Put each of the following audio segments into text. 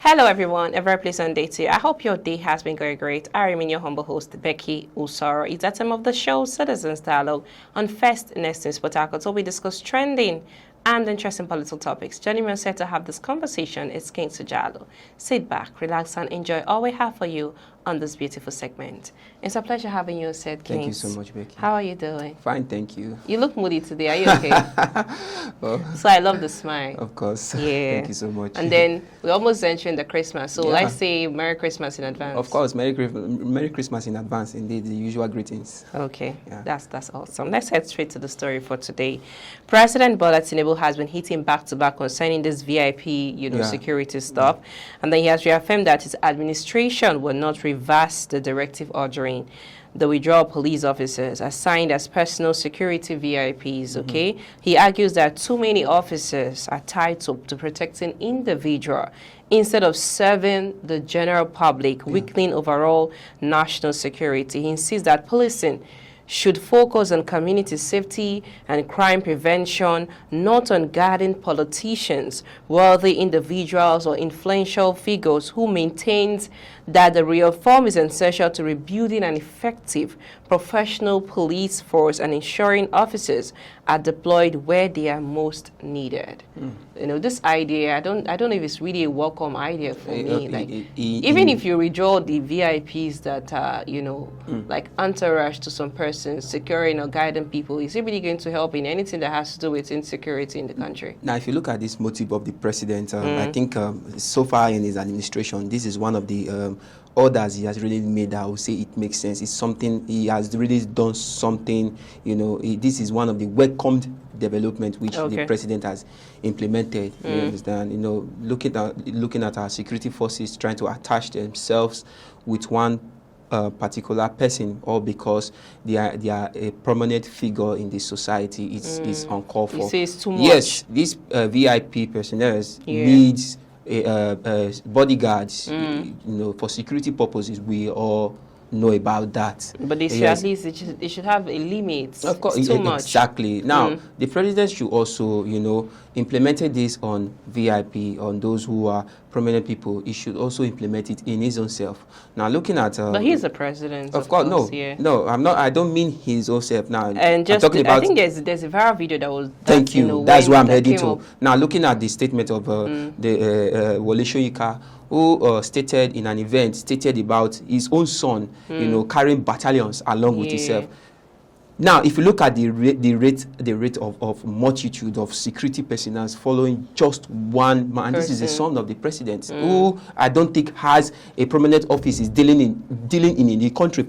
Hello everyone, a very pleasant day to you. I hope your day has been going great. I remain your humble host, Becky Usoro. It's that time of the show, Citizens Dialogue, on First Next in Port Harcourt, where we discuss trending and interesting political topics. Joining me on set to have this conversation is King Sujalo. Sit back, relax, and enjoy all we have for you on this beautiful segment. It's a pleasure having you on set, King. Thank you so much, Becky. How are you doing? Fine, thank you. You look moody today. Are you okay? So I love the smile. Of course. Yeah. Thank you so much. And then we're almost entering the Christmas. So Yeah. let's say Merry Christmas in advance. Of course, Merry Christmas in advance. Indeed, the usual greetings. Okay, Yeah. that's awesome. Let's head straight to the story for today. President Bola Tinubu has been hitting back to back concerning this VIP, security stuff, and then he has reaffirmed that his administration will not reverse the directive ordering the withdrawal police officers assigned as personal security VIPs, okay? He argues that too many officers are tied to protecting individual instead of serving the general public, weakening overall national security. He insists that policing should focus on community safety and crime prevention, not on guarding politicians, wealthy individuals, or influential figures who maintains that the reform is essential to rebuilding an effective professional police force and ensuring officers are deployed where they are most needed. You know, this idea, I don't know if it's really a welcome idea for me. Like, even if you withdraw the VIPs that are, like entourage to some persons, securing or guiding people, is it really going to help in anything that has to do with insecurity in the country? Now, if you look at this motive of the president, I think so far in his administration, this is one of the orders he has really made that I would say it makes sense. It's something, he has really done something, this is one of the welcomed development which the president has implemented. You understand? Looking at our security forces trying to attach themselves with one particular person, or because they are a prominent figure in the society, it's uncalled for. You say it's too much. Yes, these VIP personnel needs bodyguards, for security purposes. We all know about that. But they should, at least it should have a limit. Of course, it's too much. Exactly. Now, the president should also, implemented this on VIP, on those who are prominent people. He should also implement it in his own self. Now, looking at... but he's the president, of course. No, I'm not. I don't mean his own self now. And just, I'm talking about, I think there's a viral video that was... Thank you. That's what I'm heading to. Now, looking at the statement of the Wole Soyinka, who stated in an event, stated about his own son, carrying battalions along with himself. Now, if you look at the rate of multitude of security personnel following just one man, this is the son of the president, who I don't think has a prominent office, is dealing in the country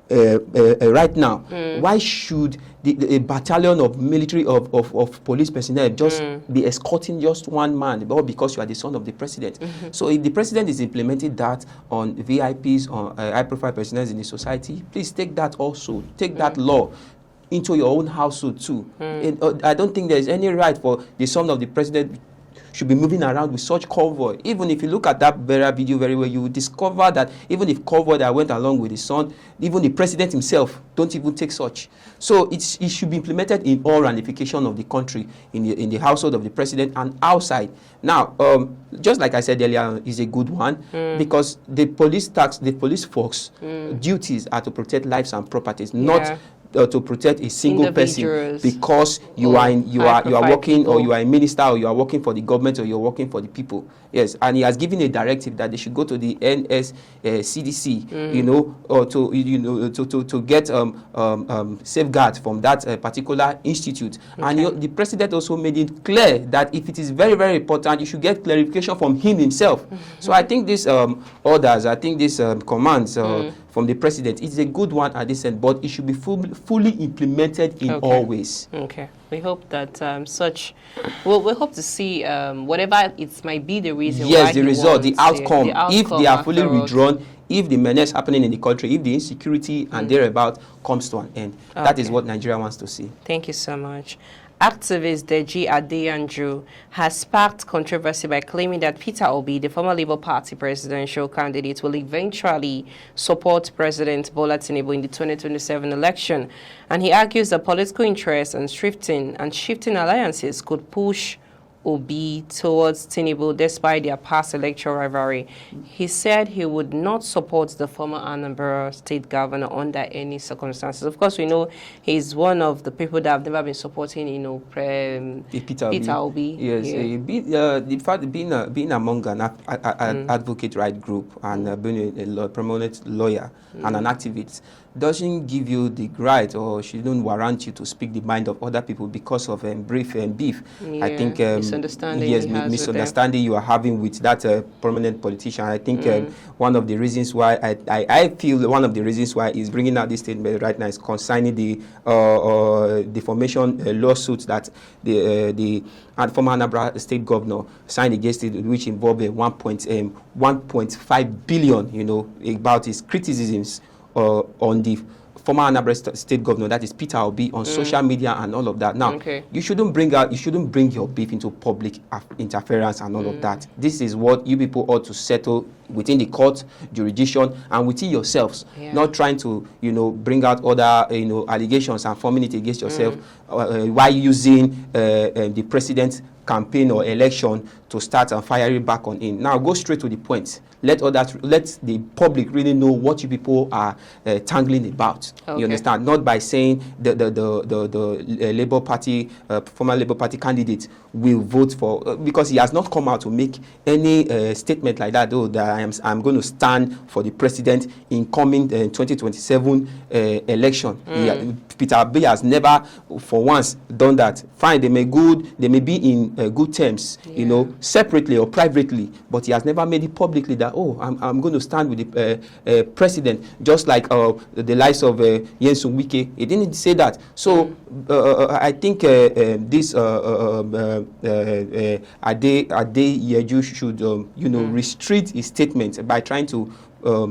right now. Why should a battalion of military of police personnel just be escorting just one man, all because you are the son of the president? So if the president is implementing that on VIPs, on high-profile personnel in the society, please take that also, take that law into your own household too. I don't think there is any right for the son of the president should be moving around with such convoy. Even if you look at that video very well, you will discover that even if convoy that went along with his son, even the president himself don't even take such. So it should be implemented in all ramifications of the country, in the household of the president and outside. Now, just like I said earlier, is a good one because the police folks' duties are to protect lives and properties, not to protect a single person because you are working, or you are a minister, or you are working for the government, or you are working for the people. Yes, and he has given a directive that they should go to the CDC, or to get safeguards from that particular institute. And the president also made it clear that if it is very, very important, you should get clarification from him himself. So I think these orders, I think these commands from the president, it's a good one at this end, but it should be fully implemented in all ways. Okay. We hope that we hope to see whatever it might be the reason. Yes, the result, the outcome. If they are fully withdrawn, if the menace happening in the country, if the insecurity and thereabout comes to an end, that is what Nigeria wants to see. Thank you so much. Activist Deji Adeyanju has sparked controversy by claiming that Peter Obi, the former Labour Party presidential candidate, will eventually support President Bola Tinubu in the 2027 election. And he argues that political interests and shifting alliances could push Obi towards Tinubu despite their past electoral rivalry. He said he would not support the former Anambra state governor under any circumstances. Of course, we know he's one of the people that have never been supporting, Peter Obi. Yes, the fact being among an advocate right group and being a prominent lawyer and an activist doesn't give you the right, or she don't warrant you to speak the mind of other people because of brief beef. Yeah, I think misunderstanding you are having with that prominent politician. I think one of the reasons why I feel one of the reasons why he's bringing out this statement right now is concerning the defamation lawsuit that the former Anambra state governor signed against it, which involved 1.5 billion, about his criticisms on the former Anambra state governor, that is Peter Obi, on social media and all of that. Now, you shouldn't bring your beef into public interference and all of that. This is what you people ought to settle within the court jurisdiction and within yourselves, not trying to, bring out other, allegations and forming it against yourself while using the president's campaign or election to start and firing back on him. Now, go straight to the point. Let the public really know what you people are tangling about. You understand? Not by saying the Labour Party, former Labour Party candidate will vote for, because he has not come out to make any statement like that, though, that I'm going to stand for the president in coming 2027 election. Peter Obi has never for once done that. Fine, they may be in good terms, separately or privately, but he has never made it publicly that, I'm going to stand with the president, just like the likes of Nyesom Wike. He didn't say that. So I think this Adeyanju should restrict his statement by trying to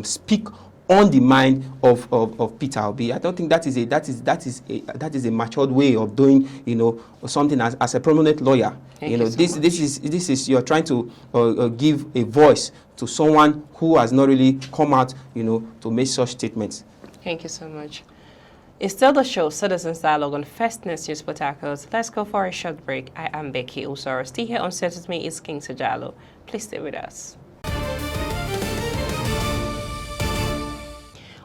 speak on the mind of Peter Obi. I don't think that is a matured way of doing something as a prominent lawyer. This is you're trying to give a voice to someone who has not really come out to make such statements. Thank you so much. It's still the show Citizens Dialogue on First News Port Harcourt. Let's go for a short break. I am Becky Usoro. Still here on set with me is King Sajalo. Please stay with us.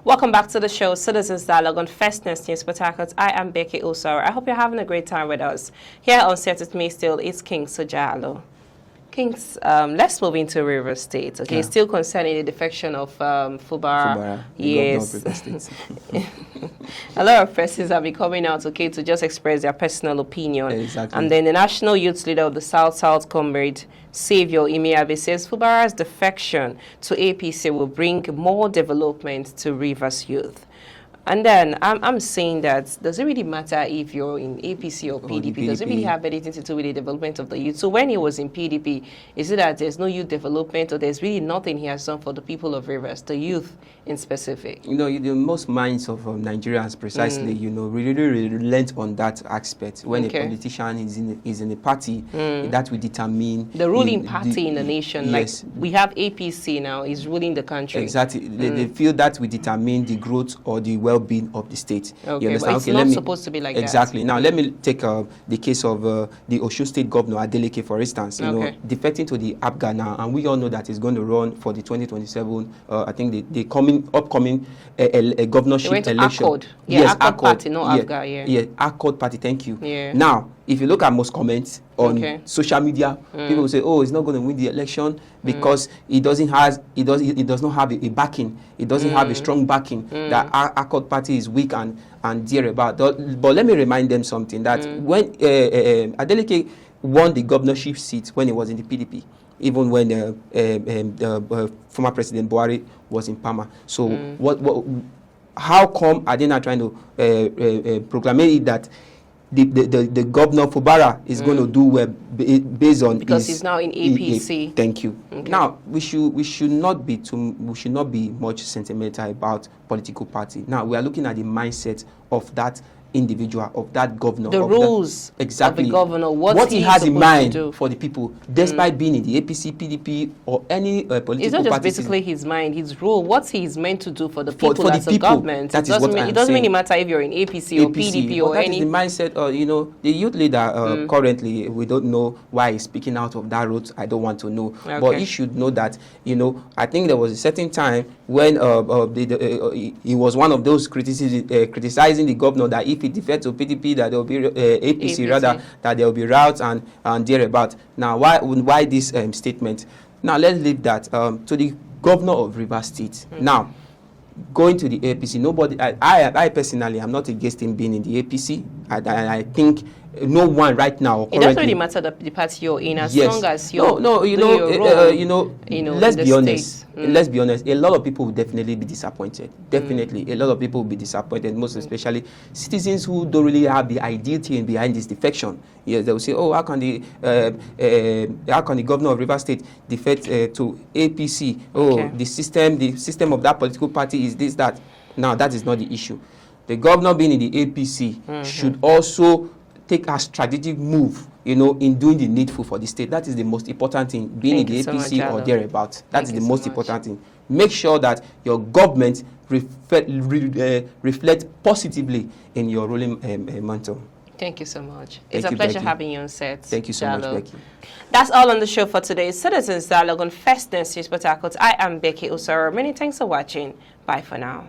Welcome back to the show, Citizens Dialogue on First News Port Harcourt. I am Becky Usoro. I hope you're having a great time with us. Here on set with me still is King Sajalo. Kings, let's move into Rivers State. Okay, still concerning the defection of Fubara. Yes. A lot of persons have been coming out, to just express their personal opinion. Exactly. And then the national youth leader of the South Comrade, Savior Imiabe, says Fubara's defection to APC will bring more development to Rivers youth. And then I'm saying that does it really matter if you're in APC or PDP? Does it really have anything to do with the development of the youth? So when he was in PDP, is it that there's no youth development, or there's really nothing he has done for the people of Rivers, the youth in specific? The most minds of Nigerians precisely, really relent on that aspect. When a politician is in a party, that will determine the ruling party in the nation. Yes. Like we have APC now, is ruling the country. Exactly. They feel that will determine the growth or the well-being of the state. You understand? But it's not supposed to be like that. Exactly. Now, let me take the case of the Osun State Governor, Adeleke, for instance, defecting to the APGA now, and we all know that he's going to run for the 2027, I think the upcoming governorship election. Accord. Yes, Accord Party, no APGA. Yeah, Accord Party, thank you. Yeah. Now, if you look at most comments on social media, people will say, he's not going to win the election because he does not have a backing. He doesn't have a strong backing. That Accord Party is weak and dear about. But let me remind them something, that when Adeleke won the governorship seat when he was in the PDP, even when former President Buhari was in Parma. So how come are they not trying to proclaim it that the governor Fubara is going to do well based on because he's now in APC. Thank you. Okay. Now we should not be much sentimental about political party. Now we are looking at the mindset of that individual, of that governor. The rules exactly. of the governor, what he has in mind to do for the people, despite being in the APC, PDP, or any political party. It's not just basically his mind, his rule, what he's meant to do for the people for as the a government. It doesn't really matter if you're in APC or PDP or any. That is the mindset. You know, the youth leader currently, we don't know why he's speaking out of that route. I don't want to know, but he should know that. You know, I think there was a certain time when he was one of those criticizing the governor that if he defects to PDP, that there will be APC rather, that there will be routes and thereabout. Now, why this statement? Now, let's leave that to the governor of Rivers State. Now, going to the APC, nobody. I personally, I'm not against him being in the APC. I think no one right now. It doesn't really matter the party you're in, as long as you're let's be honest. Let's be honest. A lot of people will definitely be disappointed. Definitely, a lot of people will be disappointed. Most especially citizens who don't really have the ideal thing behind this defection. Yes, they will say, "Oh, how can the governor of Rivers State defect to APC? Oh, the system of that political party is this, that." Now, that is not the issue. The governor being in the APC should also take a strategic move, you know, in doing the needful for the state. That is the most important thing, being in the APC or thereabout. That is the most important thing. Make sure that your government reflect positively in your ruling mantle. Thank you so much. It's a pleasure having you on set. Thank you so much, Becky. That's all on the show for today. Citizens Dialogue on First News Port Harcourt. I am Becky Usoro. Many thanks for watching. Bye for now.